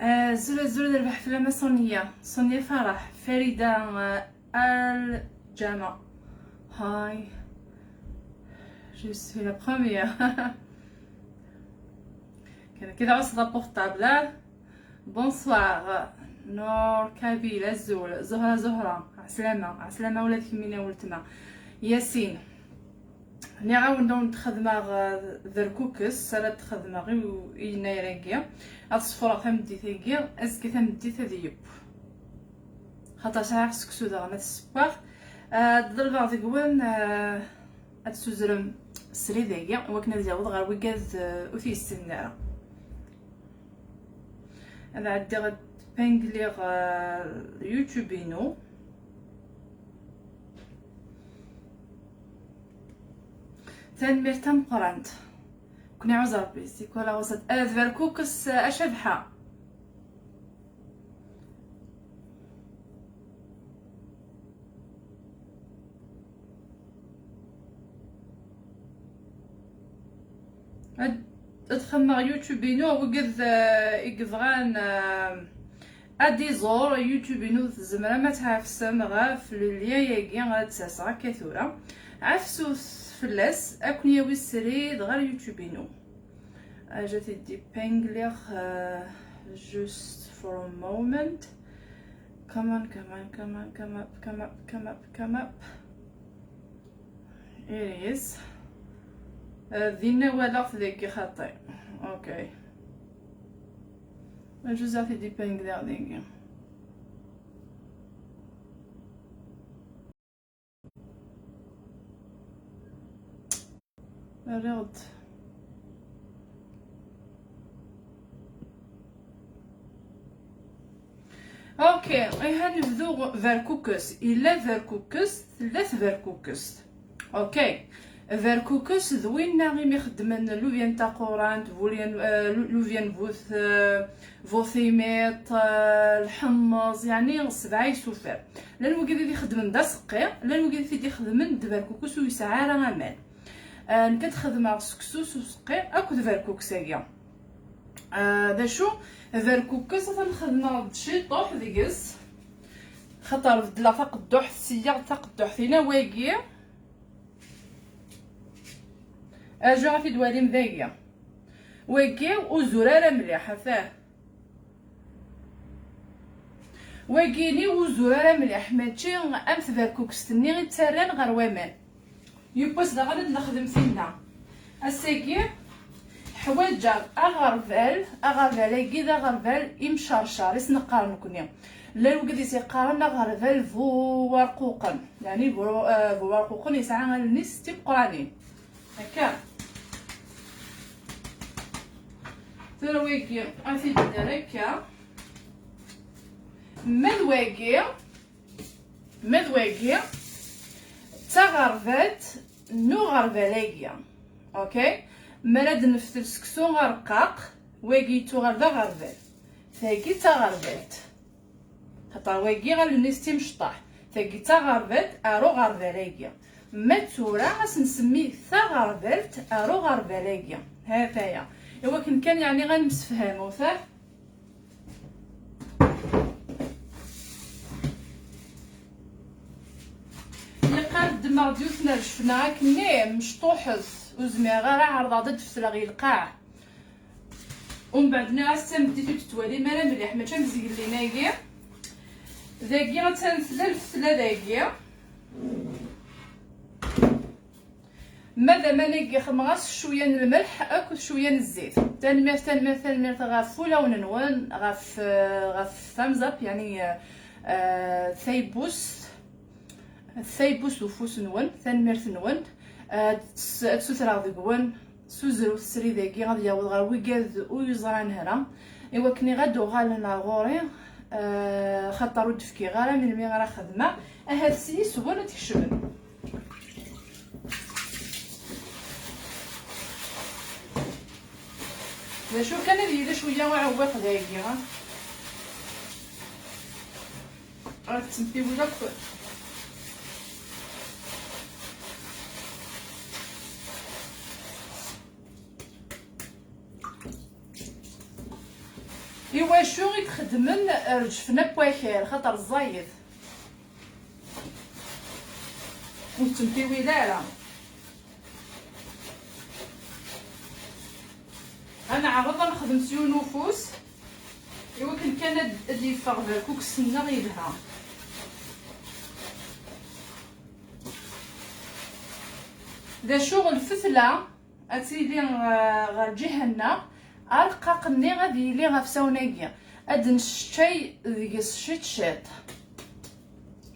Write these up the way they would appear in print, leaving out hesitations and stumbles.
زول ربح في الماسونية سونيا فرح فريدة الجامع. هاي جو سوي لا بروميير. كان كده عصا بورتابل. بونسوار نور كابيل الزول زهرة عسلامة ولاد كمينة ولتما ياسين. ني عاودنا نتخدمها ذركوكس سالات تخدمها غير ينايركيا هاد الصفرة تمديتيكيا اسكي تمديت ديب خاطر ساعه سكسو دغنا السباغ ضربا ديكوان هاد سوزرم سريداكيا وكنا ديال غير وكاز وفي السناره انا عندي غد بانكليغ يوتيوبينو تنمير تمقرنت كنا عاوز ربي سيكولا وسط فيركوكس اشبحه ادخل يوتيوبينو وقد يقفغان ادي زور يوتيوبينو زمرا ما تعرف السمغه في اللياياكي غاد تساسا كثوره عفسوس فلاس اكون ياوي السريد غير يوتيوبينو جاتي دي بانغليغ just for a moment come up it is دينا ولا في ذيك خطي اوكي جوزاتي دي بانغليغ ديك رغد اوكي هنبدو فيركوكس الا فيركوكس ثلاث فيركوكس اوكي فيركوكس ذوينا غير يخدمن لوفيان تا قورانت لوفيان فوثيميط الحمص يعني سبعه يسوفر لان وكيد يخدمن دا سقي لان وكيد يخدمن د فيركوكس ويسعى راه امان كتخدم سكسوس وسقي اكو فيركوكساكيا دا شو فيركوكس تنخدم شي طوح ديكس خاطر بدلا تقدح السياق تقدح فينا واقيه اجا في دوالي مذاقيه واقيه وزراره مليحه فاه واقيني وزراره مليح ماشي ام فيركوكس تني غير تسران غير وامان يبوس دا غادي نخدم فينا الساكي حوايج اغرفال كذا غرفال امشرشر يسنقار نكوني لا الوقت يسيقارن غرفال فو ورقوقن يعني فو ورقوقن يسعى الناس تبقراني هكا ترويكي عفي داركا مدواكي تغرفات نو غرفالاكيا اوكي مراد نفتل سكسو غرقاق واكي تو غرفا غرفال ثاكي تغرفات خاطر واكي غير الناس تمشطح ثاكي تغرفات ارو غرفالاكيا ما تورا خاص نسمي ثغرفالت ارو غرفالاكيا هذايا ايوا كان يعني غنمسفهمو صح دماغ ديوتنا شفنا كني مشطوحز وزمير غير عرضه ضد فتلا غير القاع ومن بعد ناس بديتو تتوالي مالا مليح ماشي مزيان ليناكي ذاكي غتنسلا الفتله ذاكي ماذا ما نيكي خمغاس شويه من الملح اكو شويه من الزيت تنمير غاف لون نون غاف ثامزاب يعني ثيبوس وفوس نون ثنميرت نون تسوترا ديكوان سوزرو السري داكي غادي ياود غير ويكاز ويزران هنا ايوا كني غادو غالنا غوري خاطر ودفكي غير من مي غير خدمه هاد السيس هو اللي تكشبن شو كان يدير شويه وعوق داكي راه تسمي ولا ايوا واشو يتخدمن رجفنا بواكال خاطر الزايد وتمتيوي لا انا عرضه نخدم سيو نفوس ايوا كان اللي فغ كوكسنا غيرها دا شغل فتله اتيلي غا جهنا القاقني غادي يلي غفساوناكيا ادن شي ديك الشيت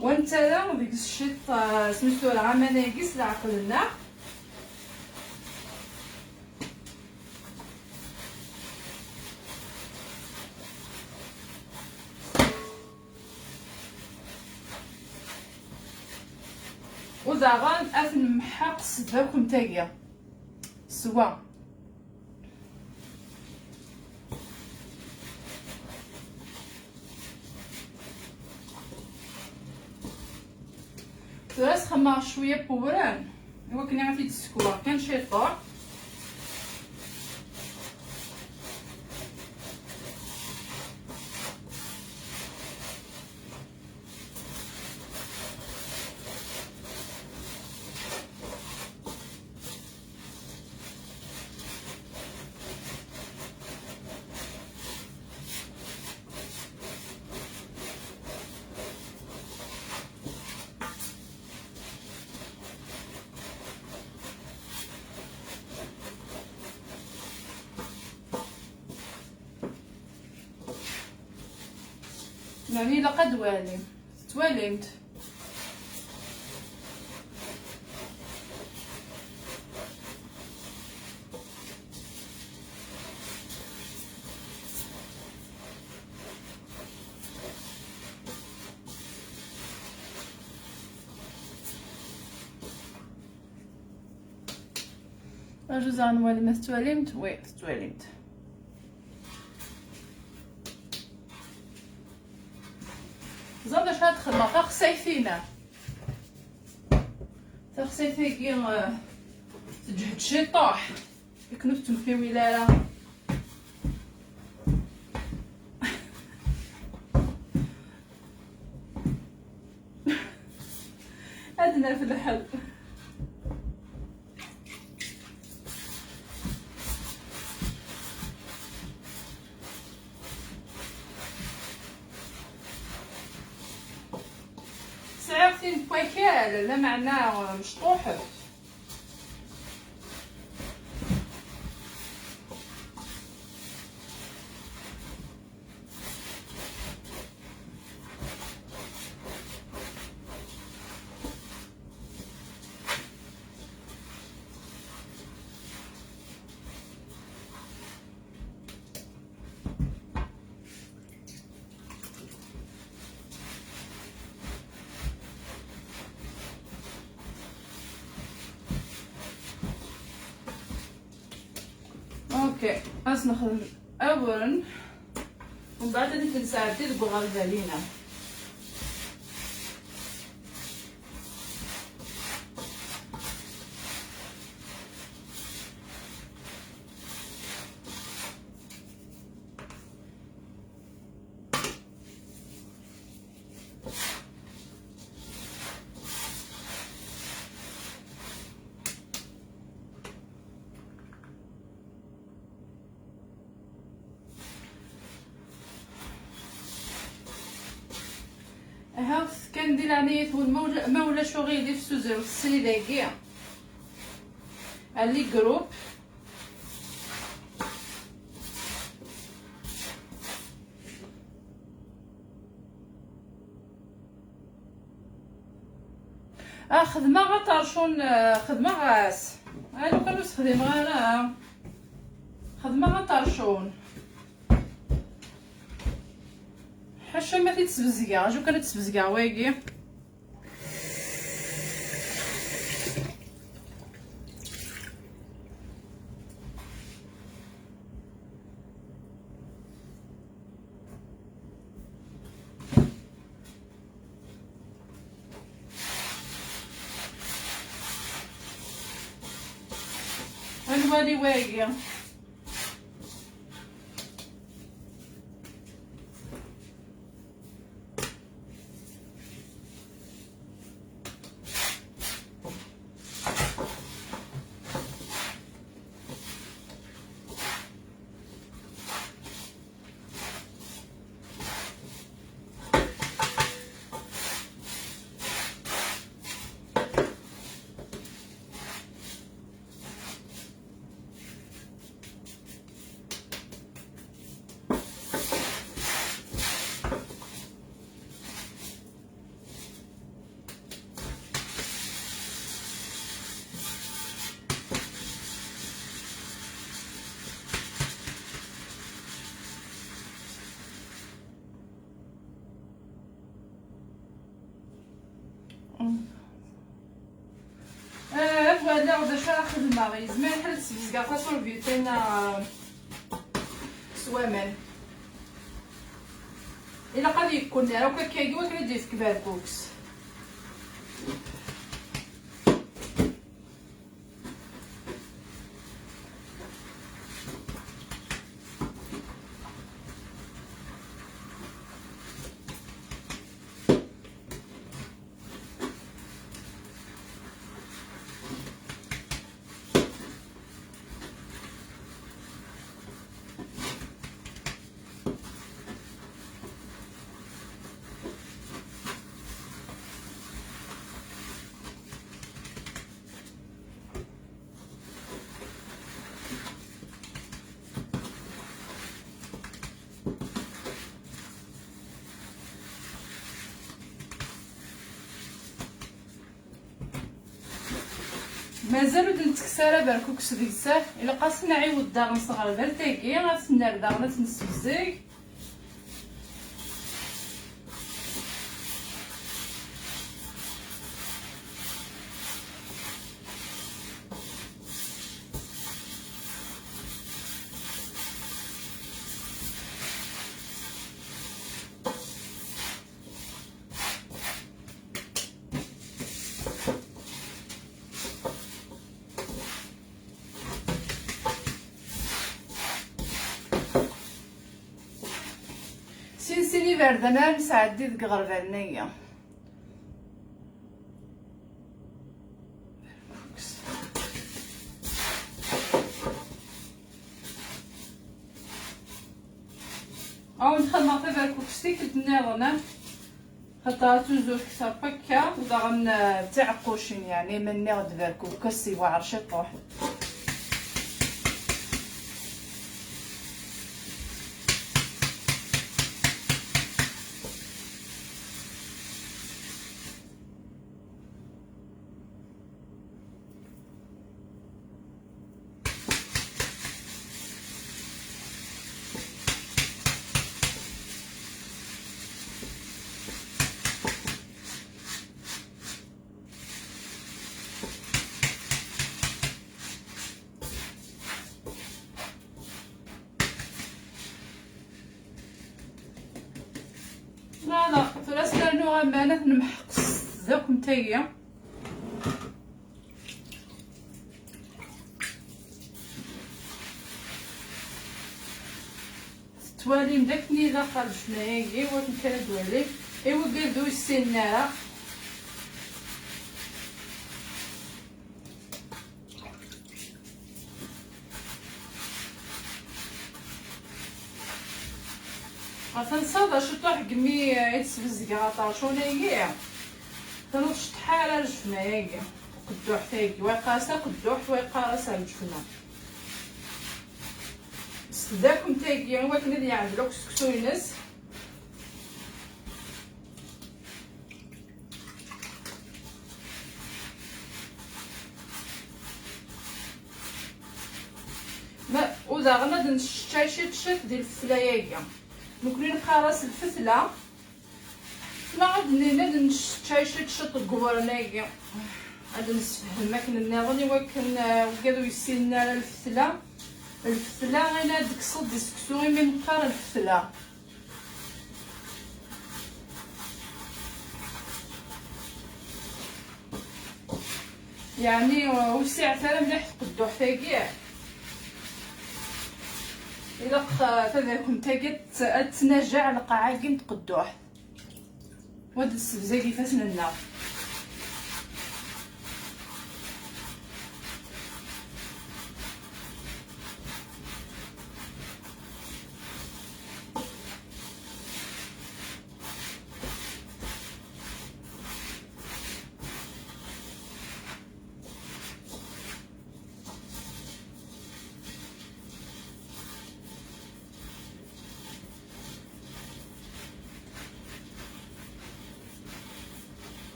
وانت لا ديك الشيت سميتو راه مناقيس لعقلنا وزاغان اثن محق صداكم تاقيا سوا تراس خمار شويه بوران هو كنا غادي تسكوا كان شيطور يعني لقد توالمت أجوز عن والي ما توالمت توالمت زاد اش هتخدم خصيفينا تخصيفي كي تجهد شي طاح كنفتم في ولاله ادنا في الحل سعرتين بواكال لا معناه مشطوح اوكي اس نخدم اولا ومن بعد هذيك نساعدي البغال علينا هاوس كندير عناية مولا شغل دي في سوزر السنيداكيا علي جروب خدمه غطرشون خدمه غاس لو كانوا نستخدم غير خدمه غطرشون حاشا ما تتسبزكا جو كانت تسبزكا واقي الوالي واقي فوالا غدا شحال خدمه يزمر حال تسبزكا فاصون بيوتينا سوامان الا قد يكون راه كاكايوا كندير في كبار بوكس. مازالو د نتكسارا بركوكس ديكساه الا قاصنا عيود داغ نصغر برتاكي غتسنى داغ نتنسبزك. سيني بردنا نسعدي ديك غربانية او ندخل نعطي بركوكستي كتناغنا خاطر توزو كثر بكا وداغن تاع قوشين يعني من ناغد بركوكسي وعرشي طوح. لا ثلاثة نوع أمانة نمحقس ذاك نتايا توالي مداكني لا خرج معايا ايوا كنكردو عليه ايوا قادو السناره غتنصاد شطوح كمي يتسبز كاع شونايا تنوض شطحال الجفنه ياكا قدوح تاكي ويقاسه قدوح ويقاسه الجفنه داكم تاكي هو كنا يعملوا كسكسوينس ما ودا غنض نشاشي تشات ديال الفلاياكا ممكن نقراص الفتله نعاود نشاشي تشط الكبرناكا هذا نسفهم ماكن الناغني وكادو يسيلنا على الفتله غير ديك الصوت ديسكسوي من نقرا الفتله يعني وسع ترى مليح تقدو حتى كاع الا تذاكم تا تنجع على القاعه كي تقدوه وهاد السبزه كيفاش لنا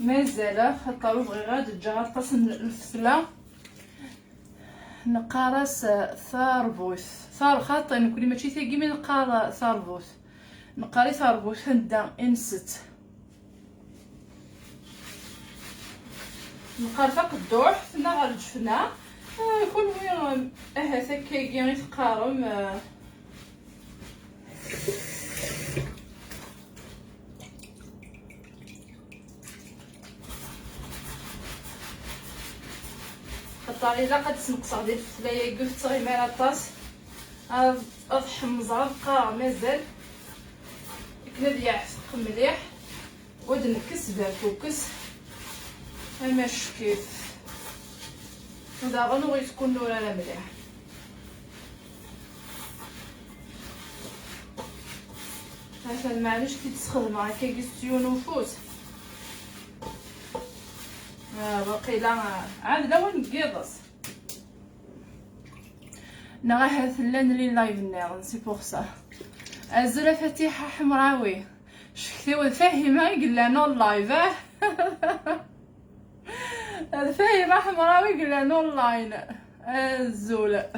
مازال خاطر بغي غاد تجا غطاس الفسله نقارس ثاربوث ثار خاطر نكوني ماشي ثاقي من نقار ثاربوث نقاري ثاربوث هندا انست نقار فوق الدوح ثنا غير الجفنه يكون وين هكاكي غير تقارم الطاري لا قد تنقص ديال الفلايه قلت صغير مال طاس اضحم بقى مازال كنا يعفق مليح ودنكس بالفوكس ماش كيف هذا غنوغي تكون نورا مليح هذا المعلش كي تسخدم هكا كيستيون وفوس باقي لا عاد لا وين نقيضص نغا ثلان لي لايف نيرن سي بوغ سا الزوله فاتحه حمراوي شكتي فاهمه قلنا نو لايف الفاهمه حمراوي قلنا نو لاين الزوله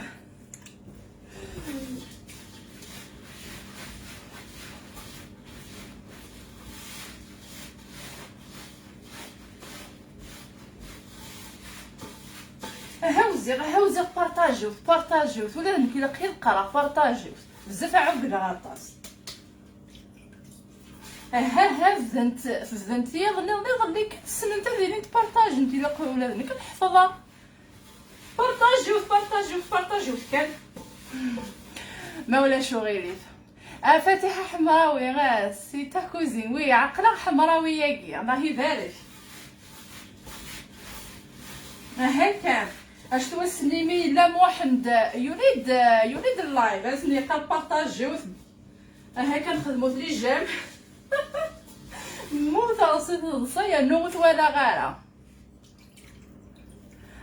هاوزي بارطاجيو ولا نكي لقي القرا بارطاجيو بزاف عقله غطاس فزنت يا غني كتسن انت ديري تبارطاج انت لا ولادني كنحفظها بارطاجيو كان ما ولاش غيري فاتحه حمراوي غا سي تا كوزين وي عقله حمراوي ياكي الله يبارك كان اش توسنيمي لا موحد يريد اللايف لازم يقال بارطاجيو كنخدمو لي جيم موت صيا نوت ولا غاره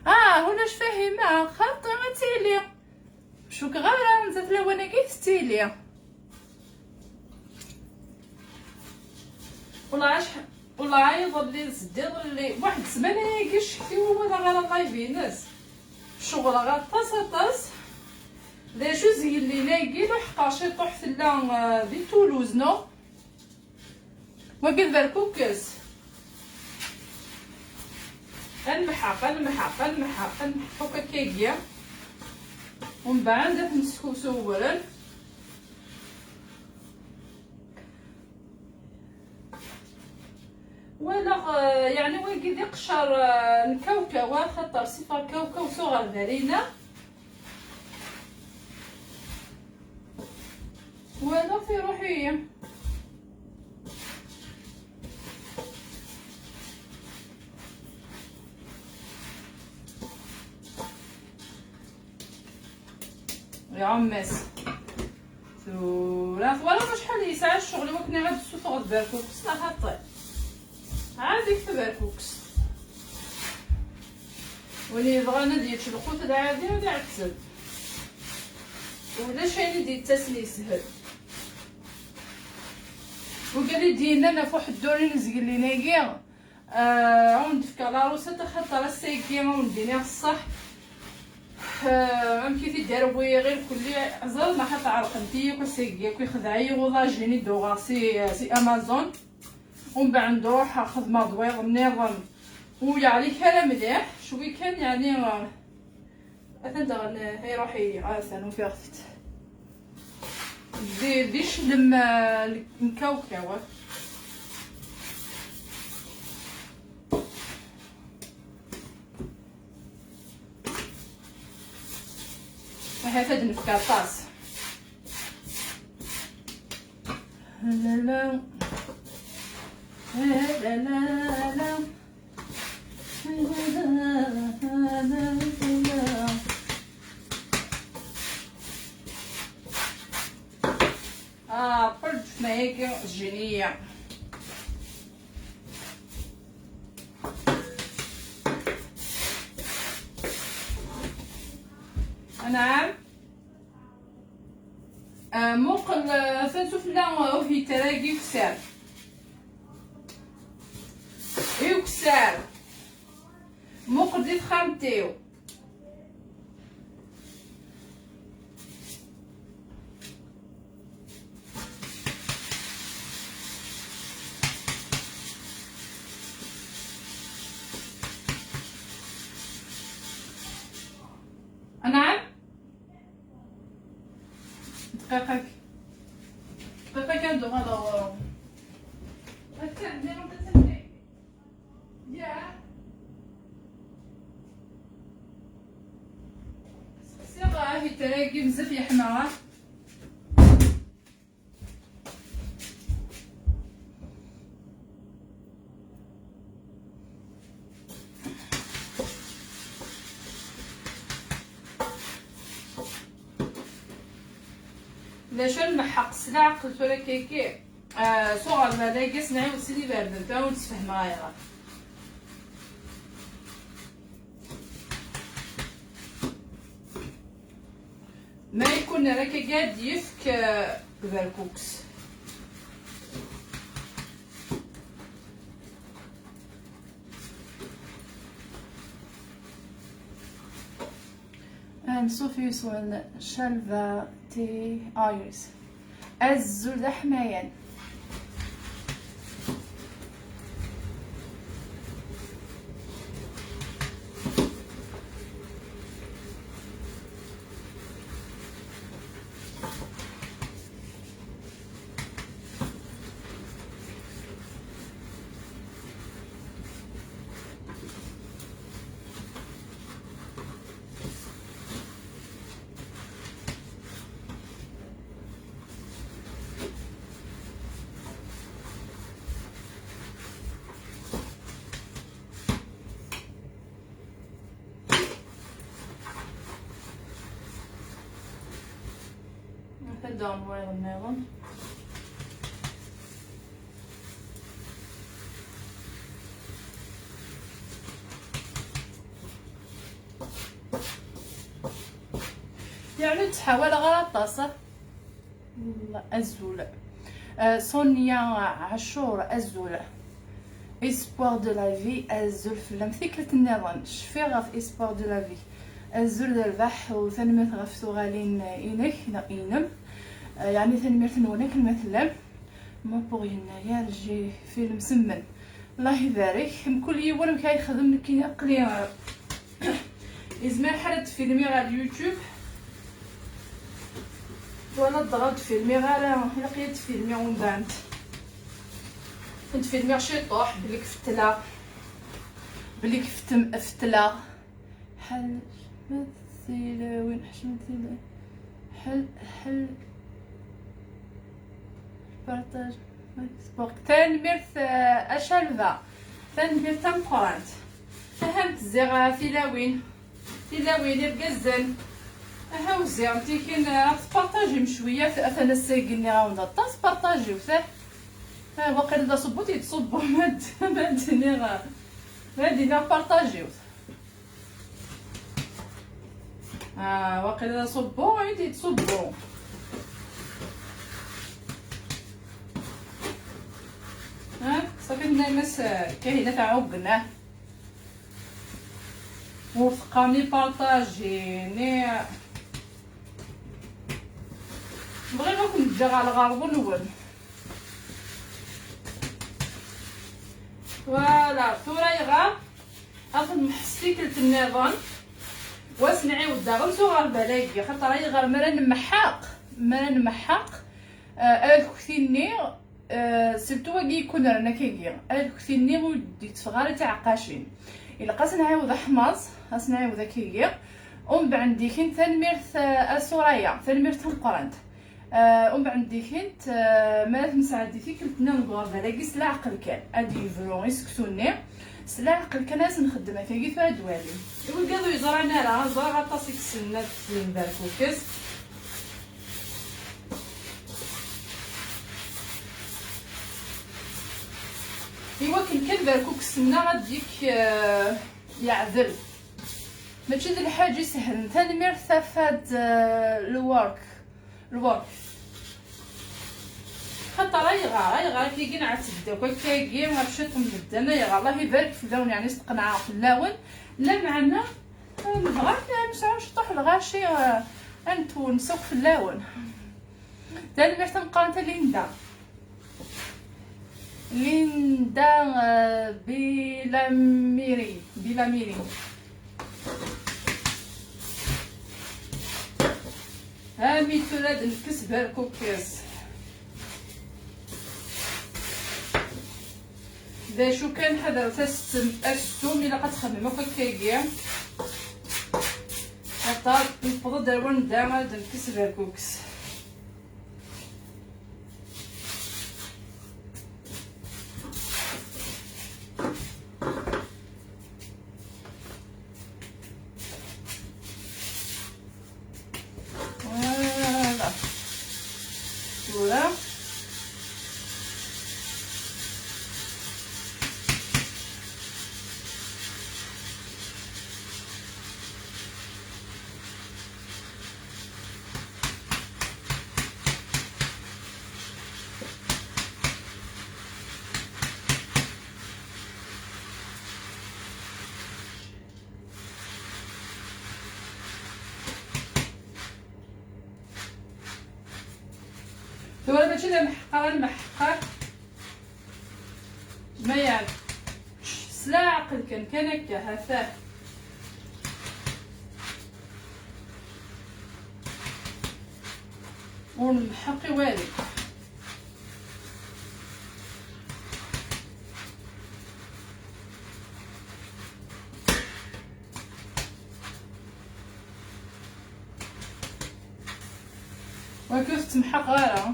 هناش فاهمه خاطر تيلي شوك غاره نزات لا وانا كيف تيلي والله عايض لي زدير لي واحد السمانه ياكي شفتي هو غير لايفي ناس شغل غطاس لا جوز اللي لاقي لحقاش طوح ثلا دي تولوز نو وقال بالكوكس المحق هكا كيكيا ومن بعد نمسكو اولا ولا يعني وين كي قشر نكوكا خاطر صفر كوكا صغر دارينا ولا في روحي يا عمس ولا شحال يساع الشغل وكنا غاد السوق غاد بالكم صراحه طيب عادي تباركوكس واللي يبغى ندير الخوت العادي غادي يعكسل ولا شي ندير التسلي سهل وقال لي دينا انا فواحد الدوري نزقل لي ناقي وندفك لاروسه خاطر السايكيه ونديني الصح كي تيدار غير كلي زال ما حتى عرقنتي وكسايكيه كيخدعي وضاجيني دوغاسي سي امازون ومن بعد نروح ناخذ مضويغ منظم ويعني كلام مليح شوي كان يعني اثندا هي روحي عاسان وفيغفت ديش لما نكاوكاوه هكذا نفكاطاس لا لا لا لا لا قلت ما هيك جينية نعم موقل فنشوف لا وهي تراقي في سعر يكسر مقدي خامتيو. نعم دقيقة كندو غادورو هي تراكي بزاف يا حمار. لا شو نمحق السلعة عقلت ولا كيكي صغر ملاقيس نعاود سيدي باردة تعاود تفهم غايرة. ما يكون راك قاعد يفك بركوكس. نصوفي يسون شلفة تي ايرس الزول حمايان. Down royal melon. يعني تحاول غير طاسة الزول. سونيا عاشور الزول اسبوار دو لا في الزول فلام ثيكلة النظام شفي غف اسبوار دو لا في الزول الربح وثنمت غف ثغالين إنك إنم يعني ثنميرت نونك المثلم ما بغي هنايا نجي فيلم سمن الله يبارك كل يوم كيخدم كي نقلي إزمان حرد فيلمي على اليوتيوب وانا ضغط فيلمي على لقيت فيلمي ومبانت كنت فيلمي شيطوح بلي كفتلا بلي فتلا حل مثيلة وين حشمتي حل بارطاج فيسبوك تنميرت اشلفا تنميرت مقرانت فهمت الزغا فيلاوين القزن ها وزيرتي كي تبارطاجي مشويه في اثناء السايقني غاوند الطاس بارطاجي وثاه ها واقيلا دا صبوتي تصبو ما دينا بارطاجيو واقيلا دا صبو يدي تصبو صافي الناس كاينه تعوقنا وفقاني بارطاجيني بغينا كنت جا على الغرب نول فوالا ثوريغا اخذ محسيكلة النظام واسنعي وداغم صغار بلاقي خاطر راهي غير مرا نمحق الكثيني سيرتو واقي يكون رانا كيكي الكثيني ودي تفغاري تاع عقاشين الا قاس نعاود حماص خاص نعاود كيكي ومن بعد ديكين تنميرت السوريا تنميرت مقرانت ومن بعد ديكين مالات مساعدي فيك كنتنا نقول بلاقي سلا عقل كان ادي فلون يسكتوني سلا عقل كان ناس نخدمها كيكي في دوالي وقالوا يزرعنا راه زرع طاسيك السنات في البركوكس ايوا كان بركوكس السنه غاديك يعذل ماشي د الحاجه سهل تنمير ثفاد الورك خاطر يغا كي نعت تبدا كي غنمشي نبدا انايا الله يبارك في اللون، يعني استقنعه في اللون لا معنا نبغى نسعى نشطح الغاشي نتونسوك في اللون. دابا باش تنبقى نتا ليندا بيلاميري ها ميتو هاد الكسب الكوكيز شو كان حضر السوم الا كتخدمو كيكيا حتى نفضل دروان داما الكسب الكوكس. فوالا ماشي المحقق ما يعني سلا عقل كان هكا هفاه ونحقي والي وكيف تمحق غيرها.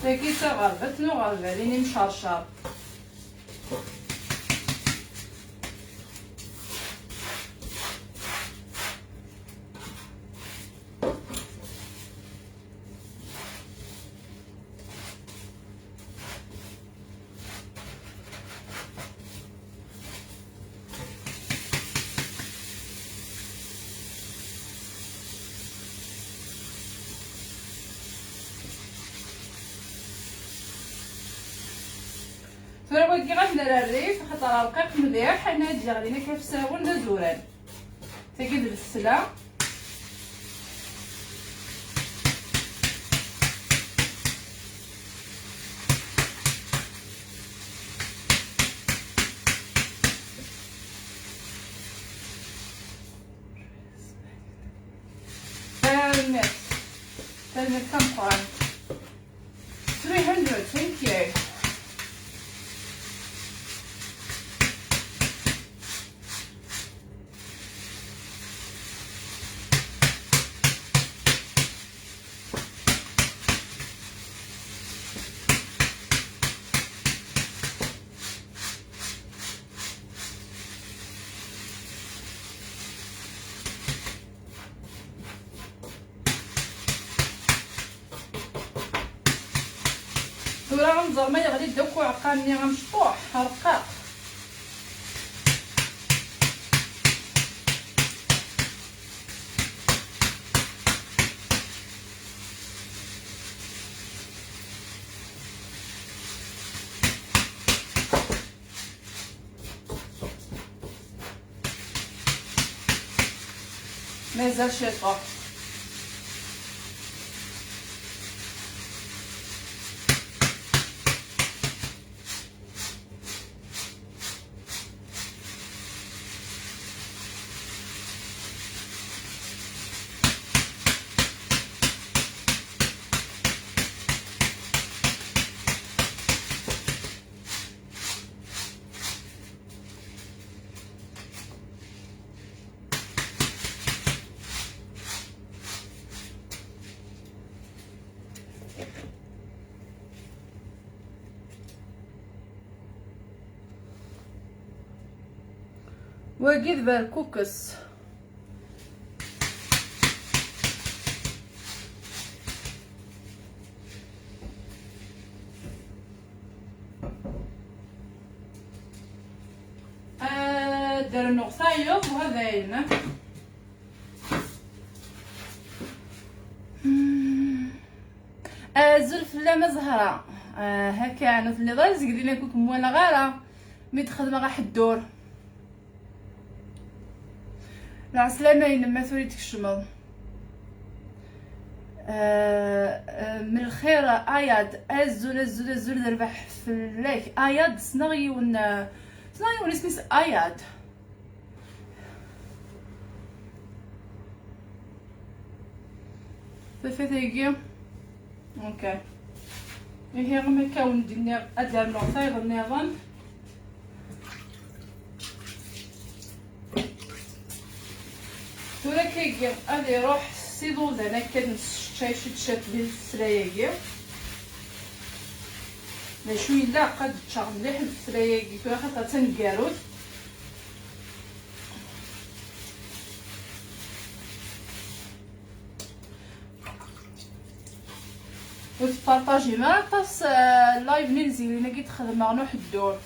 كي تغربت نغربه ليني مشرشر فرا كي غندير الريف خاطر رقيق مليح حنا هادي غادينا كيف ساون دازوران تاكيد السلا تلميذ كم قرن 300. thank you. ورا غنزر ما يغلي دوك وعقاني غنشطوح رقاق مازال شيطوح. واجد بالكوكس دار النغصايض وهذاين زلف لا مزهره هكا انا في اللي ضازق لينا كوك مولا غاره مي تخدم غا حدور العسلامه لما ثوريتك الشمال من الخير اياد الزول ربح في اللايك اياد سنغيون اسميس اياد فيتيكي اوكي هي غير كون ديالنا ادير نوطيض النظام تورا كيجي غادي يروح سيدو انا كنشاي شات ديال السراياكي لا شويه لا قد تشغل مليح السراياكي تورا خاطر تنكاروت وتبارطاجي مع طاس اللايف ننزل لينا كي تخدم غنوح الدور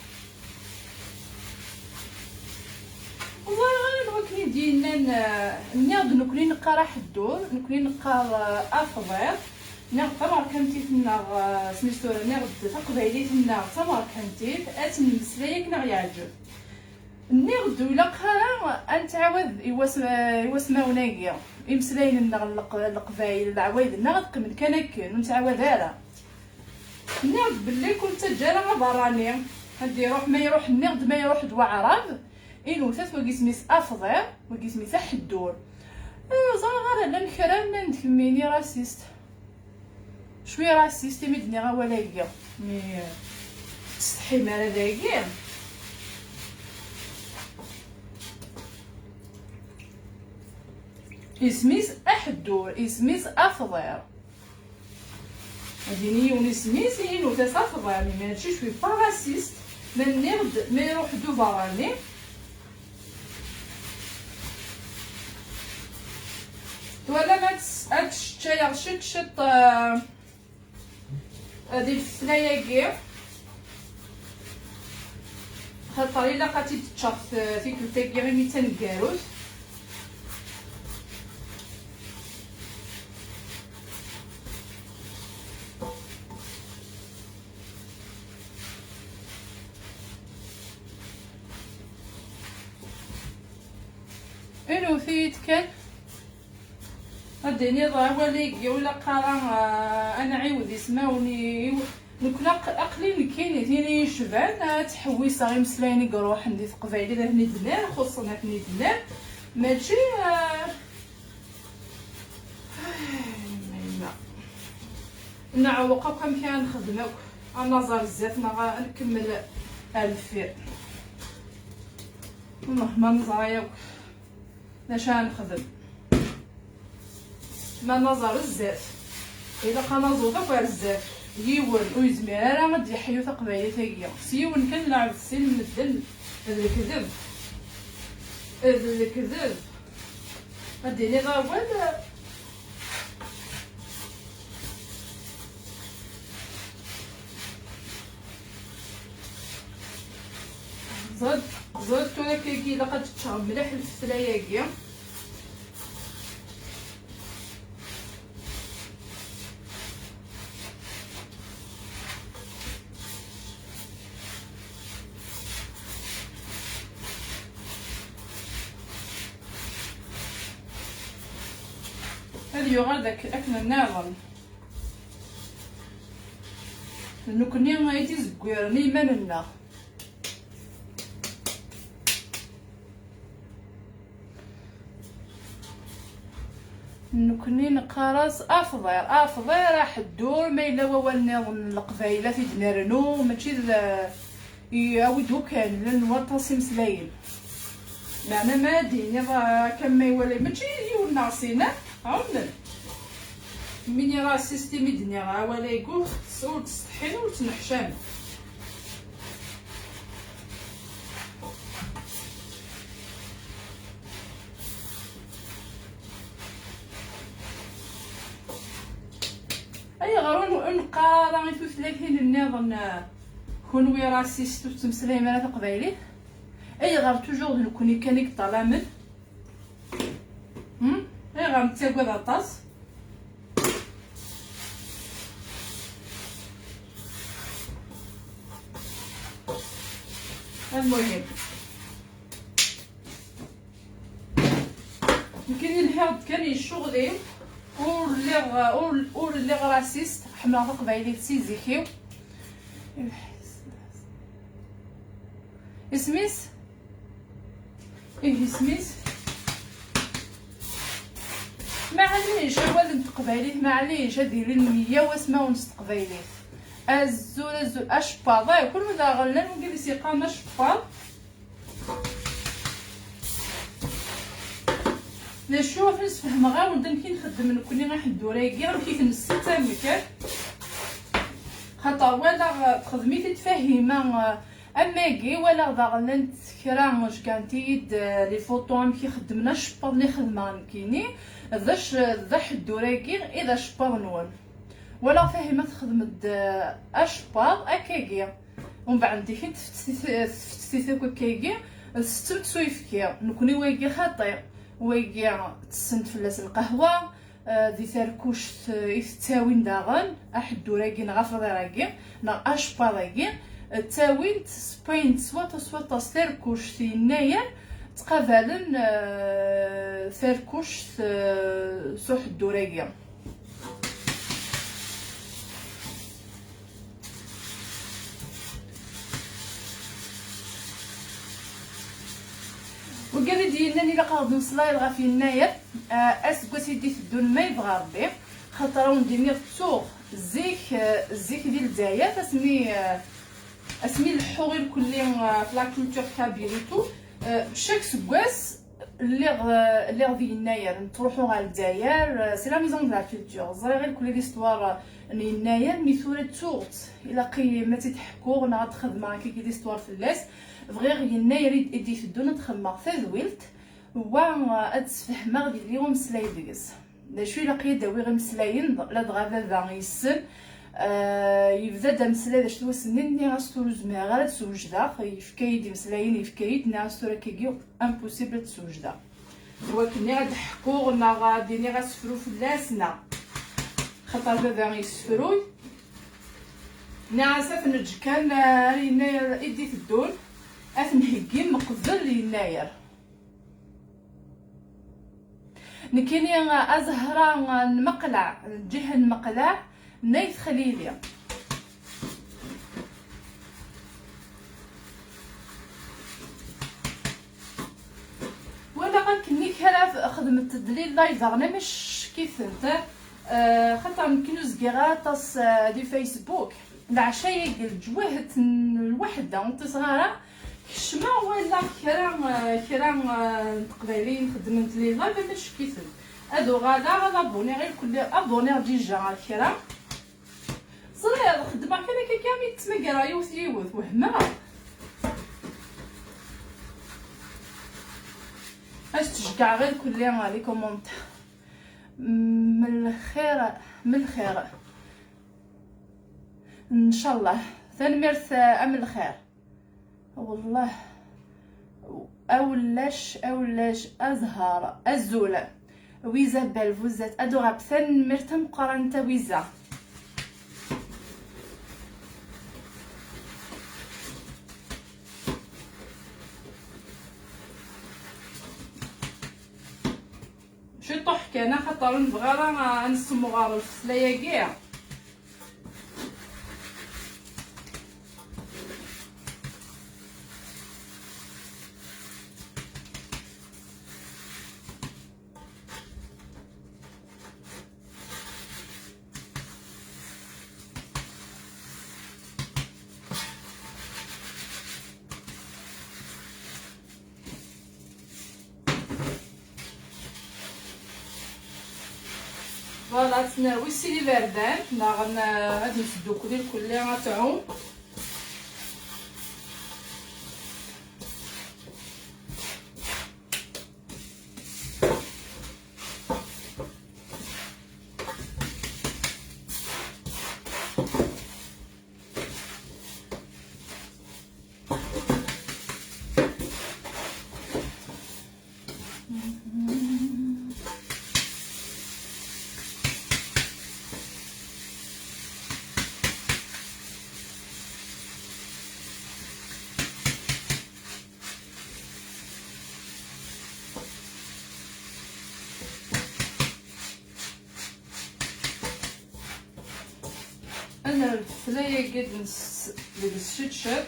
والله غير الوكلي ديالنا نياض نكوني نقا راح الدور نكوني نقا افضل نياض تمر كنتيتنا سميتو نياض تقبايليتنا تمر كنتيت اتم مسلايك نغ يعجب نياض ولا قرا نتعاود يواسماوناكيا يمسلاين نغلق القبايل العوايد نغلق من كناكن ونتعاود هذا نياض باللي كنت جارا براني هادي يروح ما يروح نياض ما يروح دوا عرب إنو ثلاث وقسميس أفضل وقسميس حدور زغار لا نكرا نتكميني راسيست شويه راسيست مدني غا ولايا مي تستحي مالا داكي اسميس أحدور اسميس أفضل هاديني يوني سميس إنو ثلاث أفضل ماشي شويه با راسيست ما نرد ما يروح دو براني ولا ما تشتي شت هادي الفناياكي خاطر الا بقاتي تشاف فيك الفاكي غير مي تنكاروت انو فيت كان هاديني ضاوليكي ولا قرا انا عيود يسماوني نكون اقليل كاين ثاني شبان تحويصه غير مسلايني قروح ندي في قبايلي هني دنار خصنا هني دنار ماشي نعوق كم كان نخدمو النظر بزاف نكمل الفير والله ما نزريوك باش نخدم ما نظر بزاف الا قنازو غير بزاف يون ويزمير راه غادي يحيو تقبايلي تاكيا سيون كنلعب السن مدل الكذب الكذب غادي لي غاول زاد تونا كي الا قد تشرب مليح الفسلاياكيا هذه يغال داك اكل الناظم نكوني غايتي زكويرني مالنا نكوني نقراص افضل راح الدور ما الا هو النظام القبايله في دنارنو ماشي يعاودو كان لنوطاسي مسلاين معنى ما ديني كما يولي ماشي يولنا عصينا عمدا مني راه سيستيمي دنيا راه ولا يقول تصور تستحين وتنحشام اي غرون نقارا غير 30 النظام كون وي راسيست وتمسلاي مالا تقبايلي اي غير توجور نكوني كانيك طالامن اي غير نتاكل اطاس. المهم يمكن نهض كان شغلي اللي غراسيست حمله قبايلي تيزيكيو اسميس اسميس معليش اولا تقبايلي معليش هاديري المية واسمها ونص تقبايلي الزول اشباض كل مدا غلان ونجلس يقام اشباض نشوف نسفهم غير ونبدا كي نخدم نكوني غنحدو راكي غير كيف نسيت مكان خاطر ولا تخدمي تفهمها اماكي ولا ضغلنت كرا كانتي لي فوطو ام كي خدمنا شباط لي خدمه كيني ذا حدو راكي اذا شباط نون ولا فهمت خدمت اشباط اكاكي ومن بعد كي تفتيتي كاكي ستم تسويفكي نكوني واكي خاطي واكي تسنت فلاس القهوه دي تركوش يتاوين داغن احدو راكي نغفر راكي نا اشباط راكي تاوين سباين سواتا ستيركوش تينايا تقابلن ثيركوش صح الدوراقية وقال ديالنا اللي قاعد نصلاي لغا في يناير اسكو سيدي تدون ما يبغى ربي خاطر ندير السوق الزيك ديال الداير اسمي الحوغي الكلي في لا كولتور كابيريتو شاك سكواس اللي غادي يناير تروحوا غا للداير سي لا ميزون دو لا كولتور زري غير كل ليستوار يناير ميثوره توغت الا قيمه تحكوا غنا تخدم كي ليستوار في اللاس فغير يناير يدي في الدون تخمم فازويلت هو اتفهم غادي اليوم سلايدكس شوي لاقي داوي غير مسلاين لا دغا يسن يبدا دا مسلا داش توسنين ني غاستو زما غير تسوجدا يفكايد مسلاين يفكايد ناستو راكيو امبوسيبل تسوجدا هو كني غنحكو غنا غادي ني غاسفرو في لاسنا خاطر بابا غيسفروي نعسه في نج كان يناير يدي في الدون افنهكي مقبل يناير نكيني ازهرا المقلع الجهه المقلع نايف خليليا ولا غنكني كرا خدمة الدليل لايف انا مش كيف انت خاطر يمكن زكيغا طاس دي فيسبوك العشايه الجوهة الوحده وانت صغيره كشما ولا كرا تقبايلين خدمت لي لايف مش كيف ادو غادا ابوني غير كل ابوني ديجا كرا صغير خدمه كان كامل تمقرا يوث وهما اش تشجع غير كل يوم لي كومونت من الخير ان شاء الله ثاني ميرث ام الخير والله اولاش ازهار الزوله ويزا بالفوزات ادوغاب ثاني ميرث مقارنه ويزا شي طح كان خاطر نبغى راه نسمو غار الفصليه كاع فوالا تناوي سيلي باردان غادي نسدو كلي غتعوم زي قد الشتشت.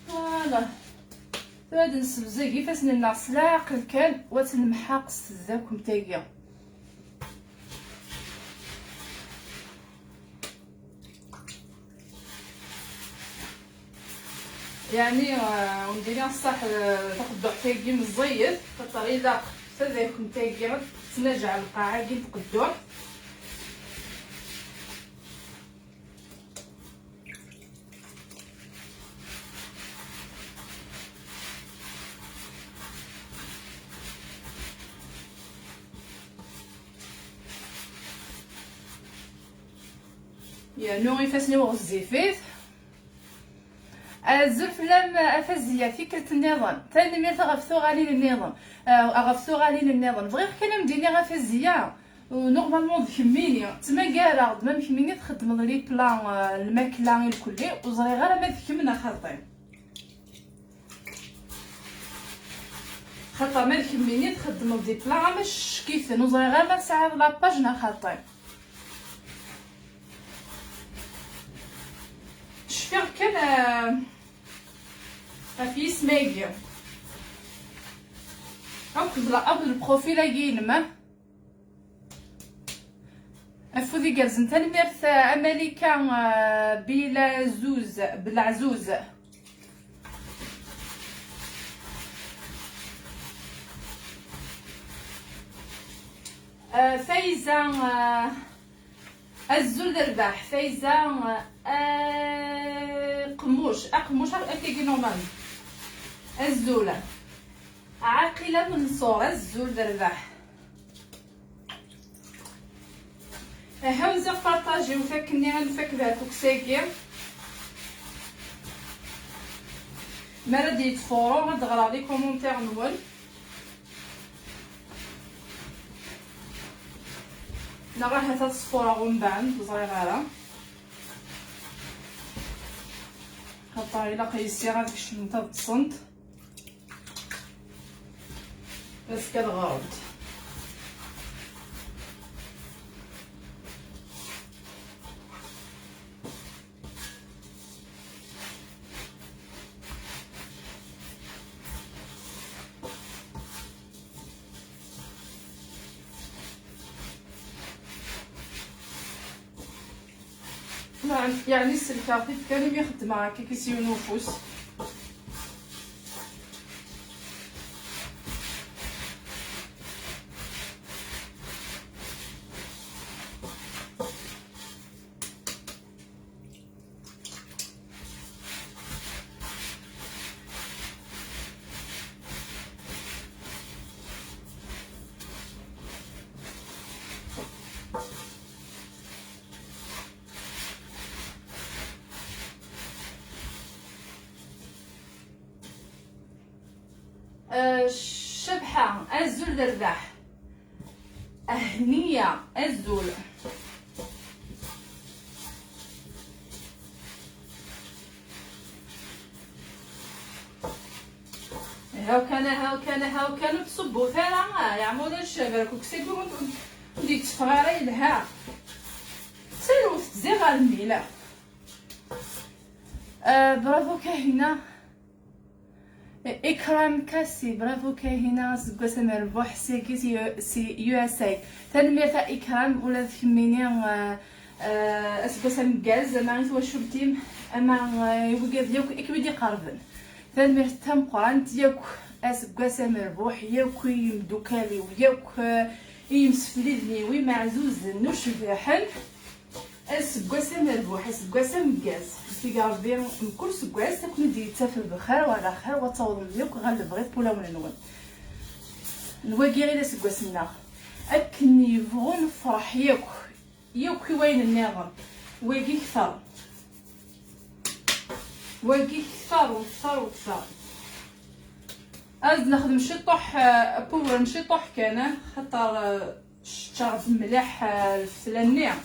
فوالا هاد نسبزا كيفاش نعص العقل كان وتنمحاق ذاكم تايا. يعني وندير الصح تاخذ حتى مزيد كطريقه حتى ذاكم تايا تنجع القاعه كي تقدو. يعني يفاسني وغزيفيت الزلف لم افزيه فكره النظام ثاني مير غفثو غالي النظام غفثو غالي النظام بغيت كان مديني غفزيه ونورمالمون كميني تما كاع ما كميني تخدم لي بلان الماكله الكلي وزري غير ما كمنا خاطر ما كميني تخدم دي بلان مش كيف نزري غير ما ساعه لاباج خاطر شفيغ كان في سمايجي أقبل البروفيل أجينما أفوذي جالزن تاني ميرث أمريكا بالعزوز فايزة الزول درباح فايزة قموش أكيد نورمال الزولة عاقلة منصورة الزول درباح هاوزا بارطاجي وفاكني غنفك ذاك ساكي ما راه يتفورو غتغرا لي كومونتير نول نراه هاد الصفورة من بعد صغيره خاطر الا قيسي غاديك الشمنطه تصنت بس كتغرد يعني السلكه كانوا يخدم هكا كيسيو نفوس شبحة الزول درباح هنية الزول هاو كان تصبو ثانا يعملوا الشباب كوكسيكو وديك تفغاري لها سلوت زيغ الميلة برافو كاهنة إكرام كاسي برافو كاهنة زكوسا مربوح سي يو اس اي تنمية إكرام ولا تكميني زكوسا مكاز ما غيتوا شرتيم اما يوكاد ياك اكبدي قربن تنمية تام قران ياك زكوسا مربوح ياك يمدوكالي وياك يمسفليني ويمعزوز نوشباحن زكوسا مربوح زكوسا مكاز في ربي من كل سكواس تكون دي تافل بخير وعلى خير وتصاوب مليك غالب بغيت بولا ولا نون نواكي غير سكواسنا اكني يبغوا نفرح ياك وين النظام واكي كثر وكثر از نخدم شي طح بور نمشي طح كان خاطر شرف مليح الفلانيه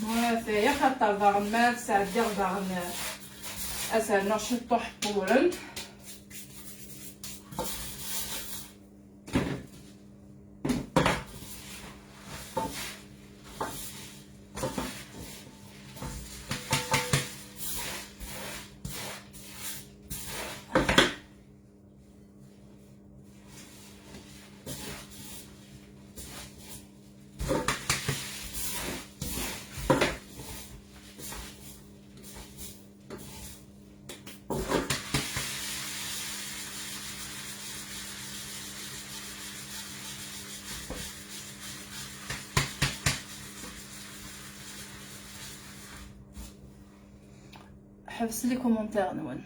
هذايا خاطر باغن ما ساعدي باغن اسال نشطح بورن حبس لي كومونتير نون.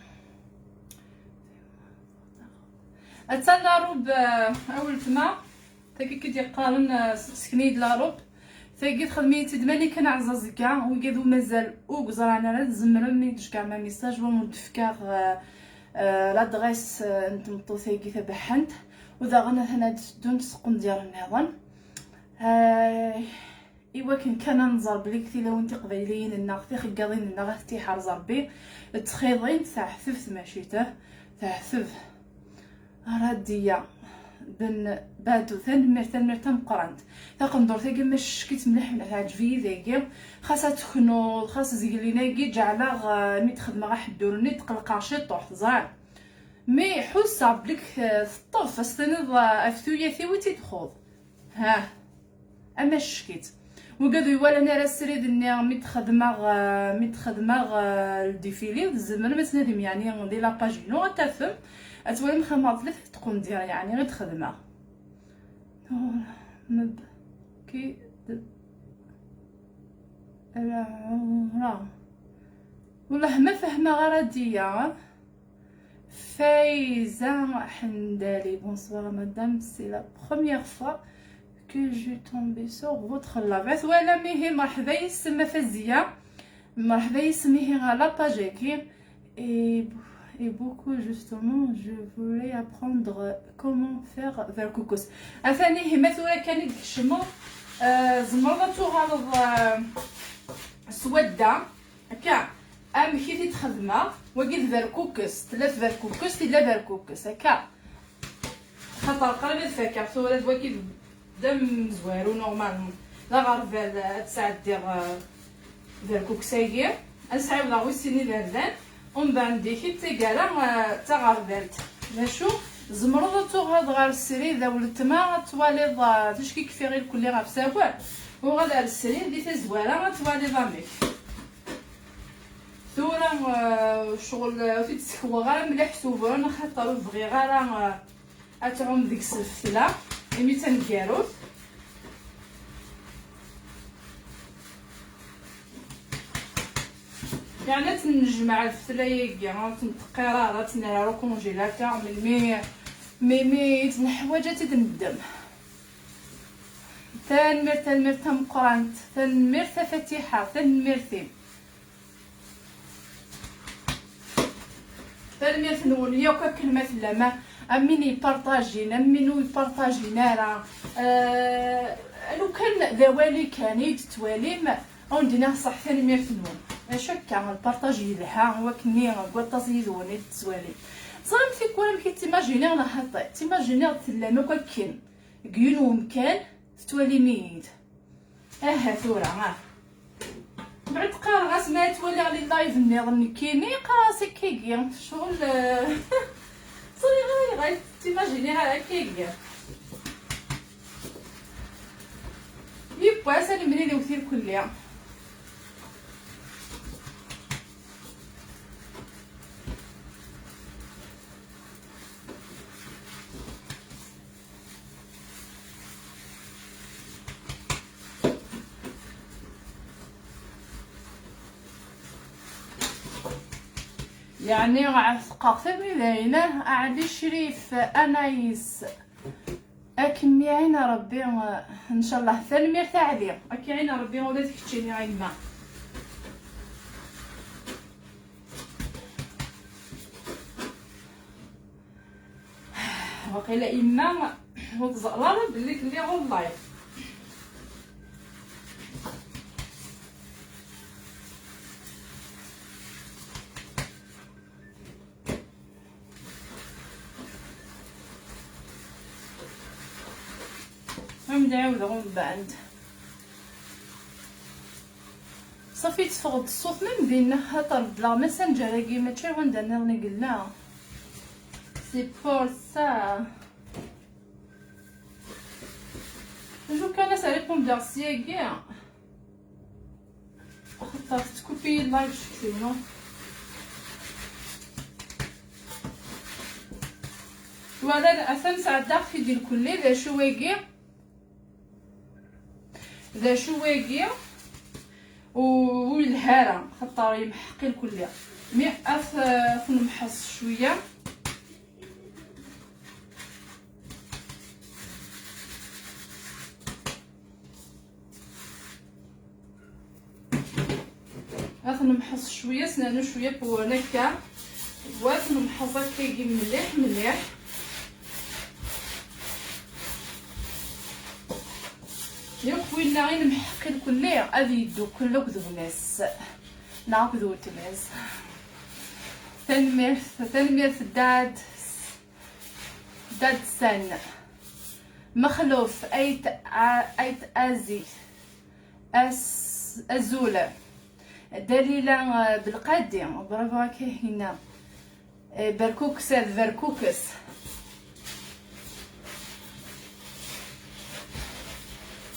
حتى لاروب اول تما تاكي كي قارن سكنيد لاروب تاكي تخدمي تدماني كان عزازكا وكادو مازال او قزرانا لا زمرم مي تشكا ما ميساج ومدفكار لادريس نتمطو تاكي تبحنت وذا غنا هنا دون تسقم ديال النظام. ايوا كان نزر بلي كثي لو انت قبيليين الناغتي خقاضين الناغتي حرز ربي تخيضين تاع حفف ماشيته تاع حفف راديه بن بادو ثان مقرنت تقندر تاكي مش كيت مليح من تعجبي ذاكي خاصها تخنوض خاص زيليناكي جعلا مي تخدم غا حدورني تقلقا شي طوح تزعل مي حوسه بليك الطف استنض افتويا ثيوتي تخوض ها اما شكيت وقادو يوالا انا راه السريد اني متخدمه الديفيلي الزمن ما تنادم يعني دي لاباجينو غتفهم اتولي مخمط لي تقوم دير يعني غير تخدمها مب كي لا والله ما فهمه غرديه. فايزة حندالي بونسوار مدام سي لا بروميير فوا que je tombé sur votre live. ولا مي مرحبا يسمى فزية مرحبا يسميه على باجيكي et beaucoup justement je voulais apprendre comment faire verkoucous افاني مثلا كان يكشمو زمرضتو هذا سودا هكا ام كي تخدمه وقيت فيركوكس ثلاث فيركوكس الا فيركوكس هكا خاطر قريب الفكر سولا وكيت دم زويرو نورمالمون لا غرفال تساعد دير فيركوكسايير نسعيو لا ويسيني لاردان ومن بعد ديكي تيكالا تا غرفالت لاشو زمرضتو هاد غار السرير ذا ولتما تواليض تشكي كفي غير كلي غا بساوال وغادا السرير دي تزوالا تواليض ميك ثورا شغل في تسكوا غير مليح سوفون خاطر بغي غير اتعوم ديك السلفتله مي تنكاروت يعني تنجمع الفتلايق تنتقيرا تنرا كونجيلاتور من مي تنحواجات تندم تنمير مقرانت تنمير فاتحه تنميرتين تنمير نوليا وكا كلمه لما امين يبارطاجينا منو يبارطاجينا راه لو كان ذوالي كان يتواليم عندنا صح تنمير نون شكا البارطاجي لها هو كني غوطاسي يدوني تسوالي صرمتي كون مكي تيماجيني انا حطي تيماجيني تلامك كاين كينو مكان تتوالي ميت ثورة بعد قال غاس ما تولي على اللايف نظن كيني قاسي كيكي شغل صري غير تيماجيني على كيكي يبا سالي مني لي وثير كليا يعني عثقاقتي ميداينه عادي شريف انايس اكمي عين ربي ان شاء الله ثاني تاع لي اكي عين ربي ولات كتشيني عين ما وقيله اما وتزقلال بلي كلي غون لايف نعاود غون بعد صافي تفقد الصوت من بيننا هطر بلا ماسنجر كي ماشي عندنا اللي قلنا سي بور سا جو كان ساريكم دارسيا كاع خاطر تكوبي اللايف شكتينو ولا اثن ساعه داخل ديال كلي ذا شويه ذا شويه والهاره خاطر يمحقي الكليه مي نمحص شويه. نمحص شويه سنانو شويه بور نكا نمحص هكا مليح مليح. يخوينا غير نمحق الكلي غادي يدو كله كذو ناس نعقدو تماز. تنمير داد سن مخلوف ايت ازي ازوله دليلا بالقادي برافو هكا هنا بركوكس بركوكس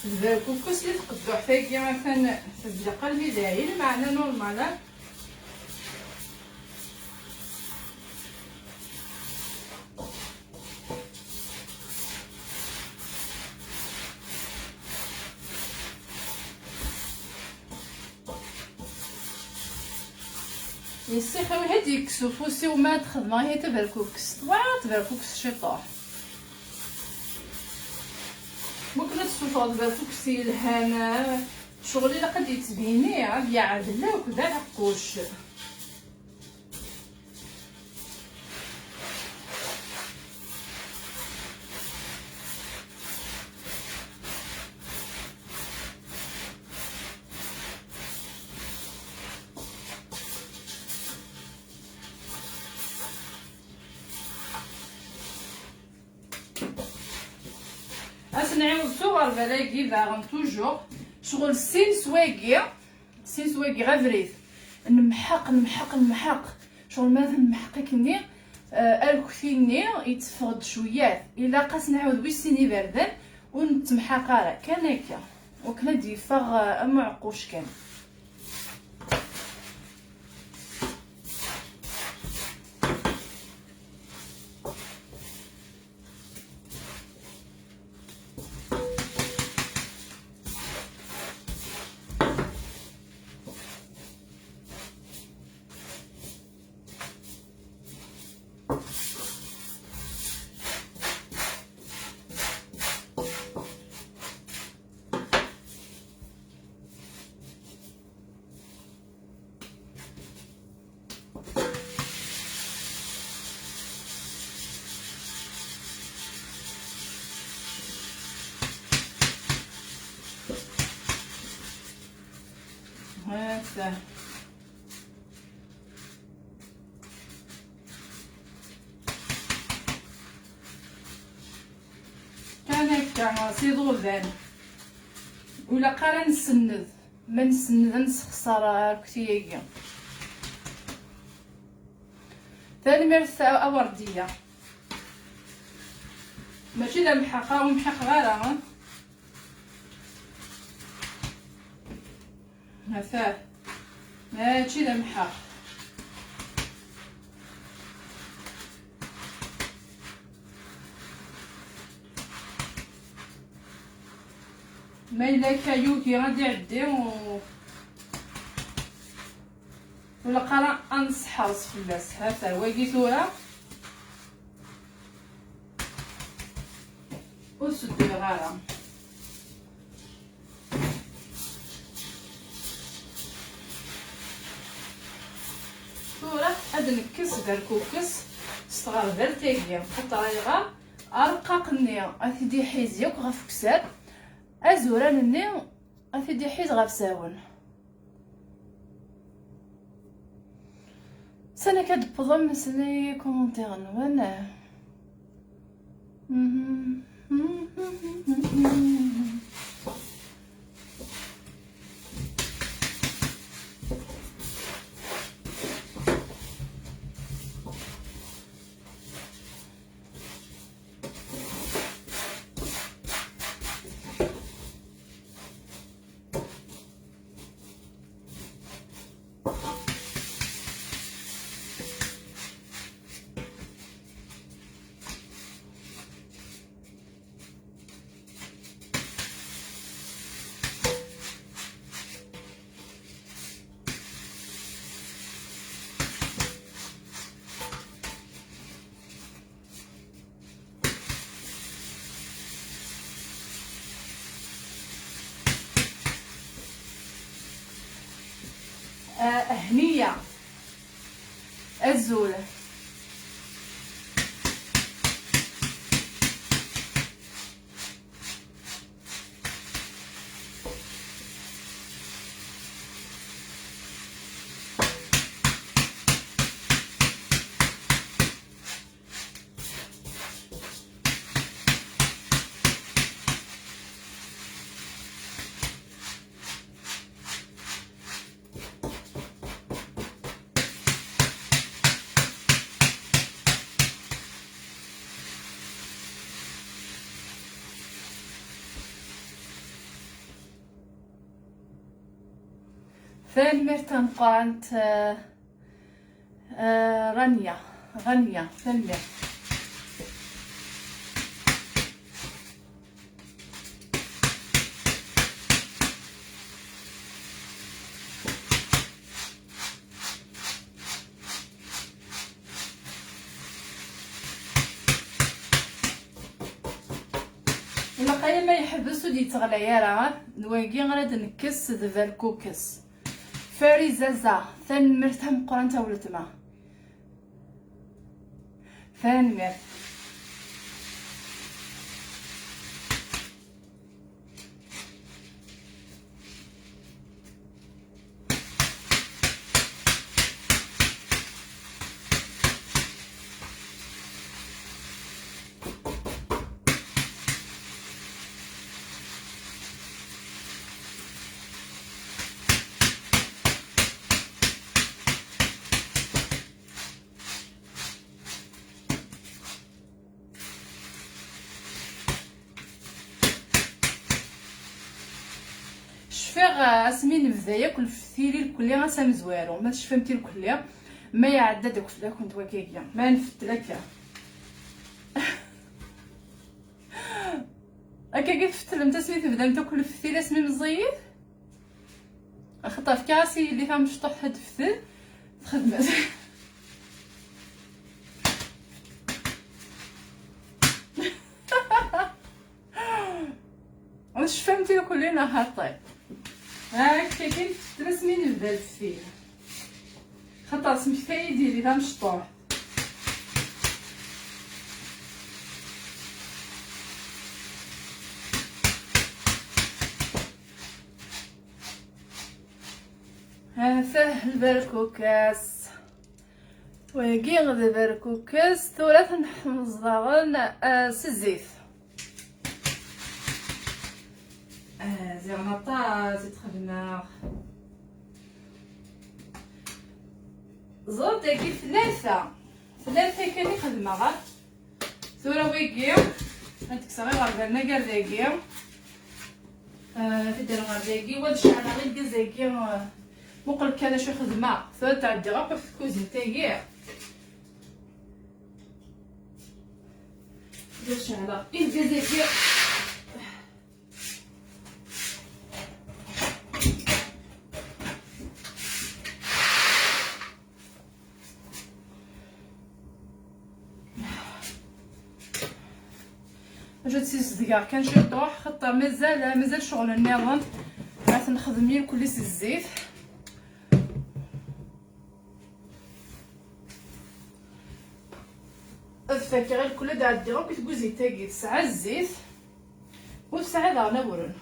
البركوكس اللي تقدو حتى كي مثلا تبدا قلبي داير معنا نورمال. يسي خوي هاديك سوفوسي وما تخدمها هي تبركوكس تبركوكس شيطان ممكن تشوفوا تبركوكس الهنا شغلي لقد يتبيني يا عدله وكذا عقوش. نعاود صور بلاكي باغن توجور شغل سين سواكي غفريت نمحق شغل ماذا نمحق كني الكثيني يتفقد شويات الا قاس نعاود ويسيني باردان ونتمحق راه كان هكا وكنا ديفاغ معقوش كان. هكذا كان هكا سيدو ذان ولا قال نسند ما نسند نسخسر كتيا ثاني مرث ورديه ماشي لا محقه ومحق غيرها هفاه ماشي لا محق ما الا كايوكي غادي يعدي ولا قرا انصح فلاس هافا واقي ثورة وسد الغاره ثورة هاد نكس بركوكس صغار درتيكيا بطريقه ارقاقني اثدي حيزيك غفكسات ازوران ني اثدي حيز غفساون سنة كتبضم سني كومونتير وانا هنيه الزول. ثاني مرة مقارنة غنية ثاني مرة. القاية ما يحبسو دي تغليرة نواقي غراد نكس دفا الكوكس فريزازا ثاني مرتها مقرنتها ولتما ثاني مرت. شفيغ اسمين بدا ياكل الفتيلي الكلي غا سام زوارو ما شفمتي الكلي ما يعدى داك فلا كنت وكيكيا ما نفتل هكا هكا كتفتل انت سميت بدا تاكل الفتيله اسمي مزيد خطا في كاسي اللي فيها مشطح هاد الفتل تخدمت واش فهمتي كلنا نهار طيب هاك كاين رسمي نبدا الفتيل خاطر سميت فايدي اللي فيها مشطوح. سهل بركوكاس ويجي غدا بركوكاس ثلاث نحمص ضغن سزيت زي غنطا زيت خدمة زود داكي ثلاثة كاني خدمة غير ثورة ويجي هاديك صغير غردنا كاع داكي تدير غير داكي وهاد الشعر غير كازاكي مقل كان شي خدمه ثلاثه تعدي غير في الكوزين تاعي دير شعله الجزائريه جات 6 دقائق كان شي طوح خطه مازال شغل النظام راح نخدم لي كل الزيت الفاكهه غير كل دا ديرو كتقوزي تاكي ساعه الزيت وساعه دارنا ورن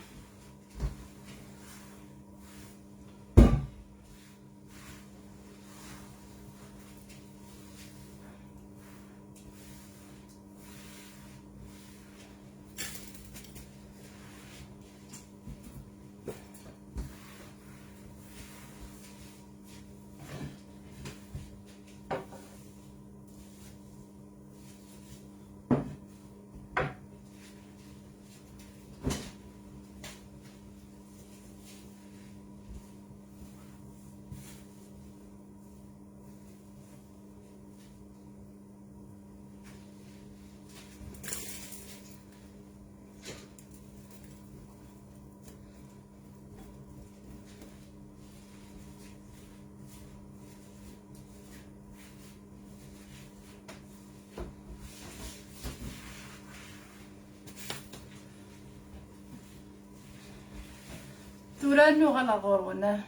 تورانو غلا غورونه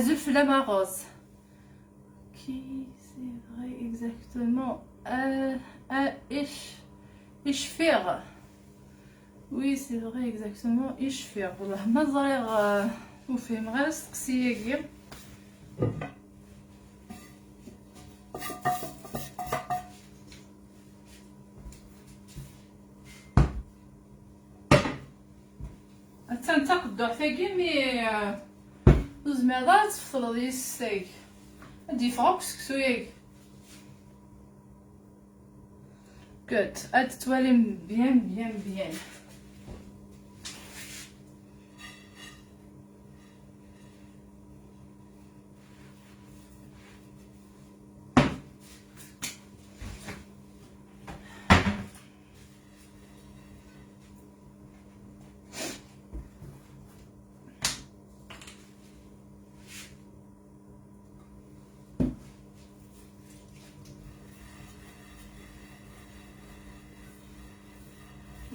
زلفلة ماغوز. كي سي فري اكزاكتومون ايش فيغ. وي سي فري اكزاكتومون ايش فيغ. والله ما ظريغ وفهم غير السقسيه. تنتقد ضعفاكي مي زعما تفصل ديال الستيك هادي فوق سكسو ياك كوت هاد توالي بيان بيان بيان.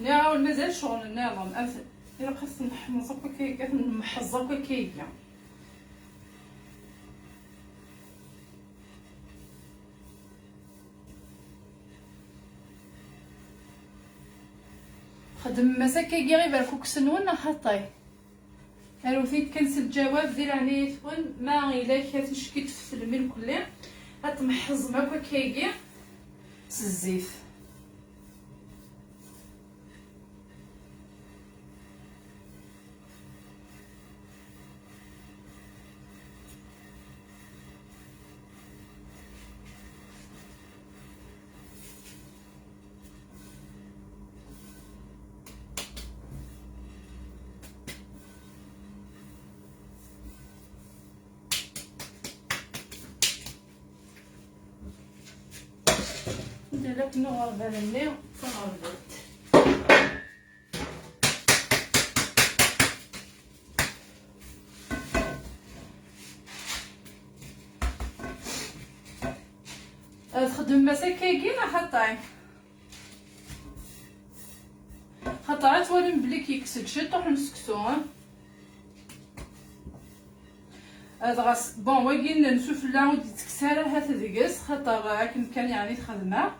نعاود مازال شغل النظام الا خاص نحمص هكا نمحص هكا كيكه. خدم مساكي غير بالكوك سنون حطي الو فيت كنسل الجواب ديال عناية ما الا كتشكي في الميل كله غتمحص هكا كيكه الزيت. دابا نغرب على اللي فغربت تخدم مساكيكي ما حطاي خاطر تولي بلي كيكسد شي طوح نسكسو غاس بون واكين نشوف لا ودي تكسر هات ديكس خاطر كان يعني تخدمها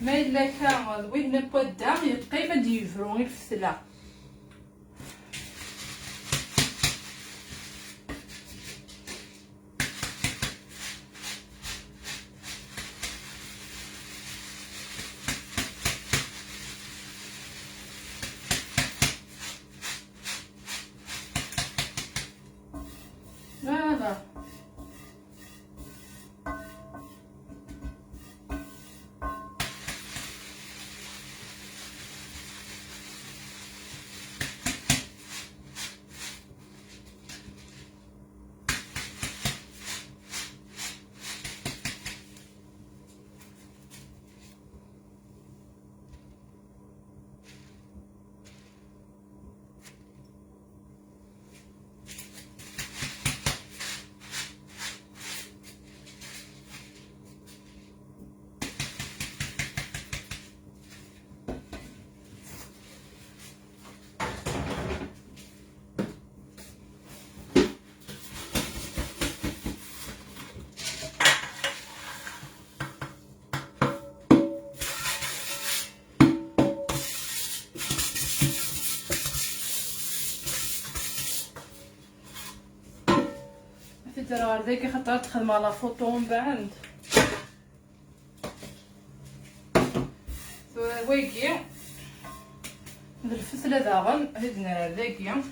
ما الا كان وين بودا يبقى ما ديفرو غير الفتله. فوالا ترى هذيك خاطر تخدم على فوطو من بعد ويكي الفتله داغن هدنا هذاكيا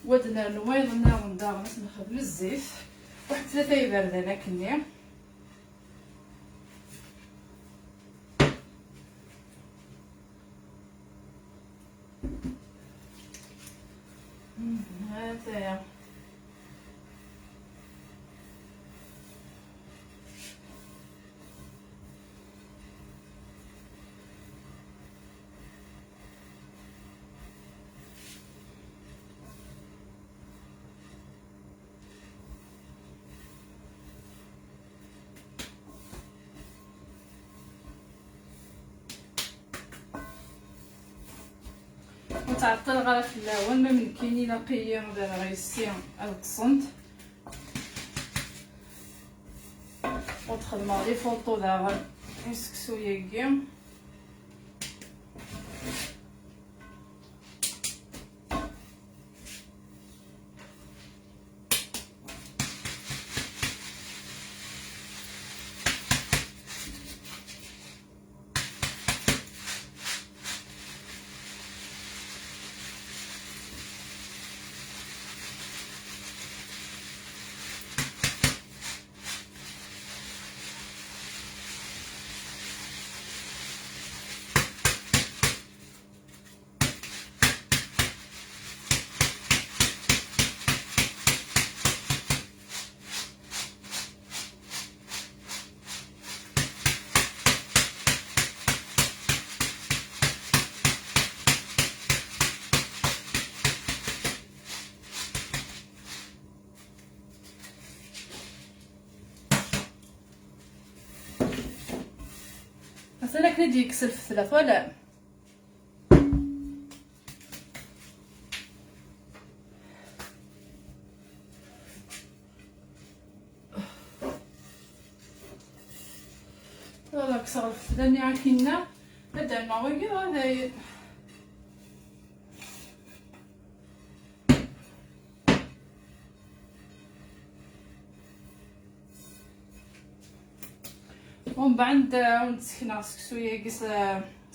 ودنا نويض ناغن داغن نخدم الزيت واحد 3 يبردان كني هذايا وتعطل غير في اللون ما ممكن الا قيم دابا غيسي القصنت وتخدموا لي فوطو دابا السكسو ياكي. مثلا كنا ديك يكسل في ثلاث ولا هذا كسر في دني عكينا بدا ما ويجي هذا ومن بعد نسكنا سكسويه كيس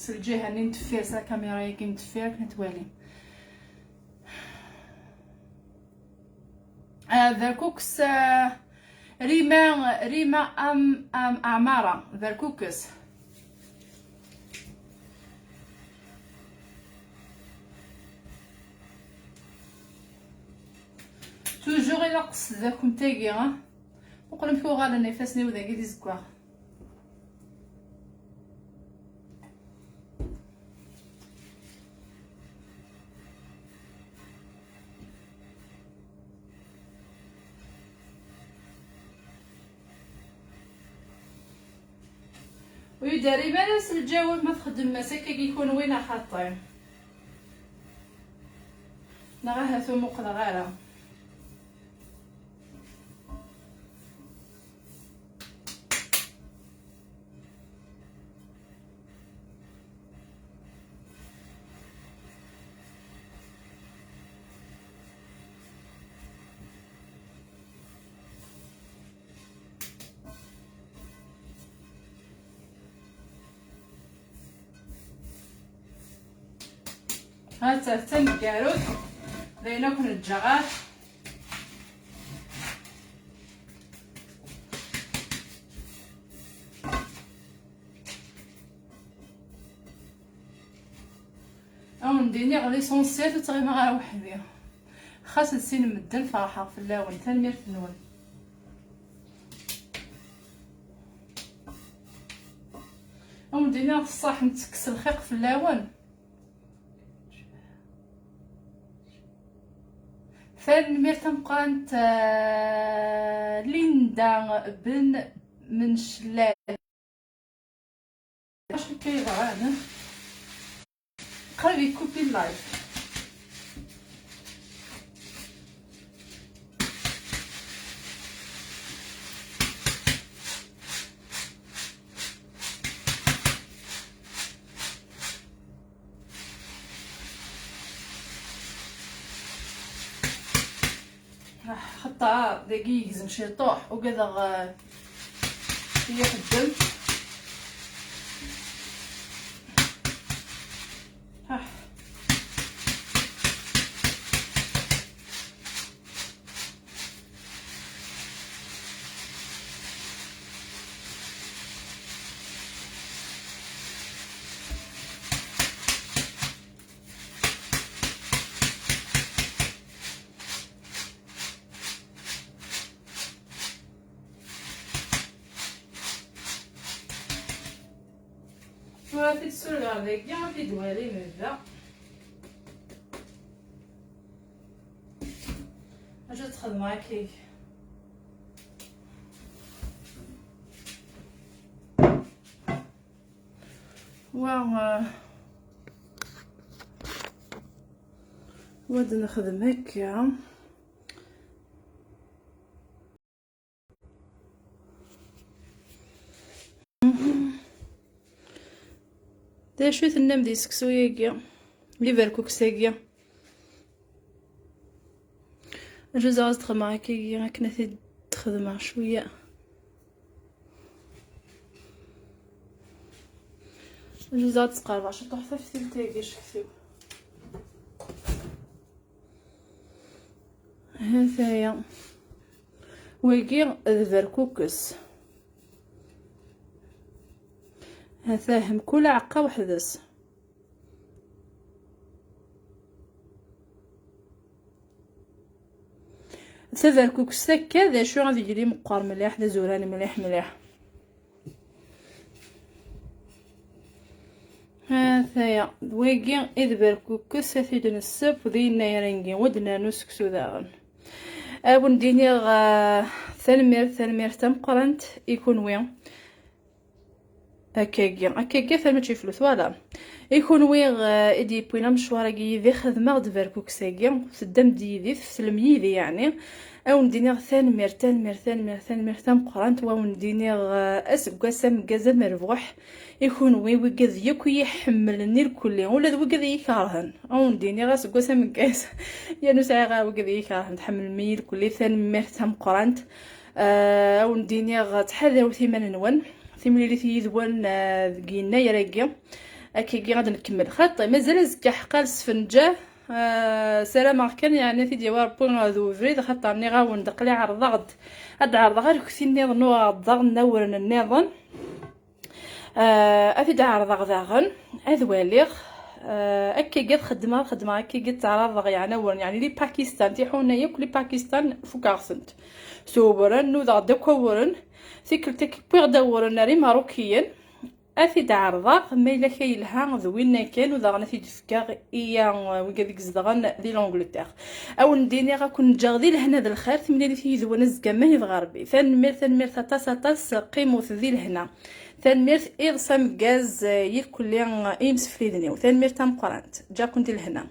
الجهه اللي نتفيها سا الكاميرا ياكي نتفيها كنتوالي هذا كوكس ريما ام عماره ذا كوكس توجور الى قص ذاكم تاكي وقلنا فيو غادا نفسني وذاكي دي زكوا ويداري مالاس الجو ما تخدم مساكا كيكون وين حاطين نغاها ثم قلغاله هاتا تنكاروت بينكم الجغات او نديني غ ليسونسيال وتغيما غير وحدي خاص نسين نمد الفرحه في اللون تنمير في اللون او نديني الصح نتكس الخيق في اللون فالمير تنقانت ليندا بن من شلال اش كيبغى هذا قرب يكوبي اللايف حتى دقيق زمشي طوح وكذا يخدم في السرعة ذيك في دوالي من ذا اجي تخدم هكاك واو واد نخدم هكا. دا شويه ننام دي سكسوياكيا لي فيركوكساكيا جوز غاز تخدم هكايا كنا تخدم شويه جوز غاز تقارب عشان تحفه في تلتاكي شفتو هذايا ويكي الفركوكس هفاهم كل عقه وحدس الفركوكس هكا شو غادي يجري مقار مليح دا زوران مليح مليح هذايا ويكي الفركوكس ثيدن السب ودينا يرنجي ودنا نسكسو داغن ونديني ثلمير تمقرنت يكون وين هكاكيا ثمتشي فلوس فوالا يكون وين ادي بوينا مشواركي ذي خدمه د فيركوكساكيا سدام ديدي تسلم يدي يعني او نديني ثلمير تمقرنت ونديني اسكاسا مكازا مربوح يكون ويقد يكو يحملني الكل ولا وقد يكرهن او نديني غاس كاسا مكاس يا نسعي غا وقد يكرهن تحمل ميل كل ثلمير تمقرنت او نديني غتحذر ثمن نون ثملي تيذوان ذقينا يراكي اكي غادي نكمل خاطي مازال زكا حقال سفنجه سلام كان يعني في ديوار بون ذو فريد خاطرني غاون دقلي عرض غد هاد عرض غير كثي نظنوا غضغ نورن النظن افيد عرض غداغن اذواليغ اكي قد خدمه اكي قد تعرض يعني ورن يعني لي باكستان تيحونا ياك لي باكستان فوكارسنت سوبرن نو ذا دكورن ثيكلتك بيغ دورن ناري ماروكيين افيد عرضاق ما الا كايلها ذوينا كان وذا غنا تيدفكا ايا وكاديك زدغن دي لونجلتير او نديني غاكون جاغدي لهنا ذا الخير ثمني اللي تيذوان الزكاماني الغربي ثانمير تاطاس قيموث ذي لهنا ثانمير إغصام غاز يكل يمس فريدني وثانمير تام قرانت جا كنت لهنا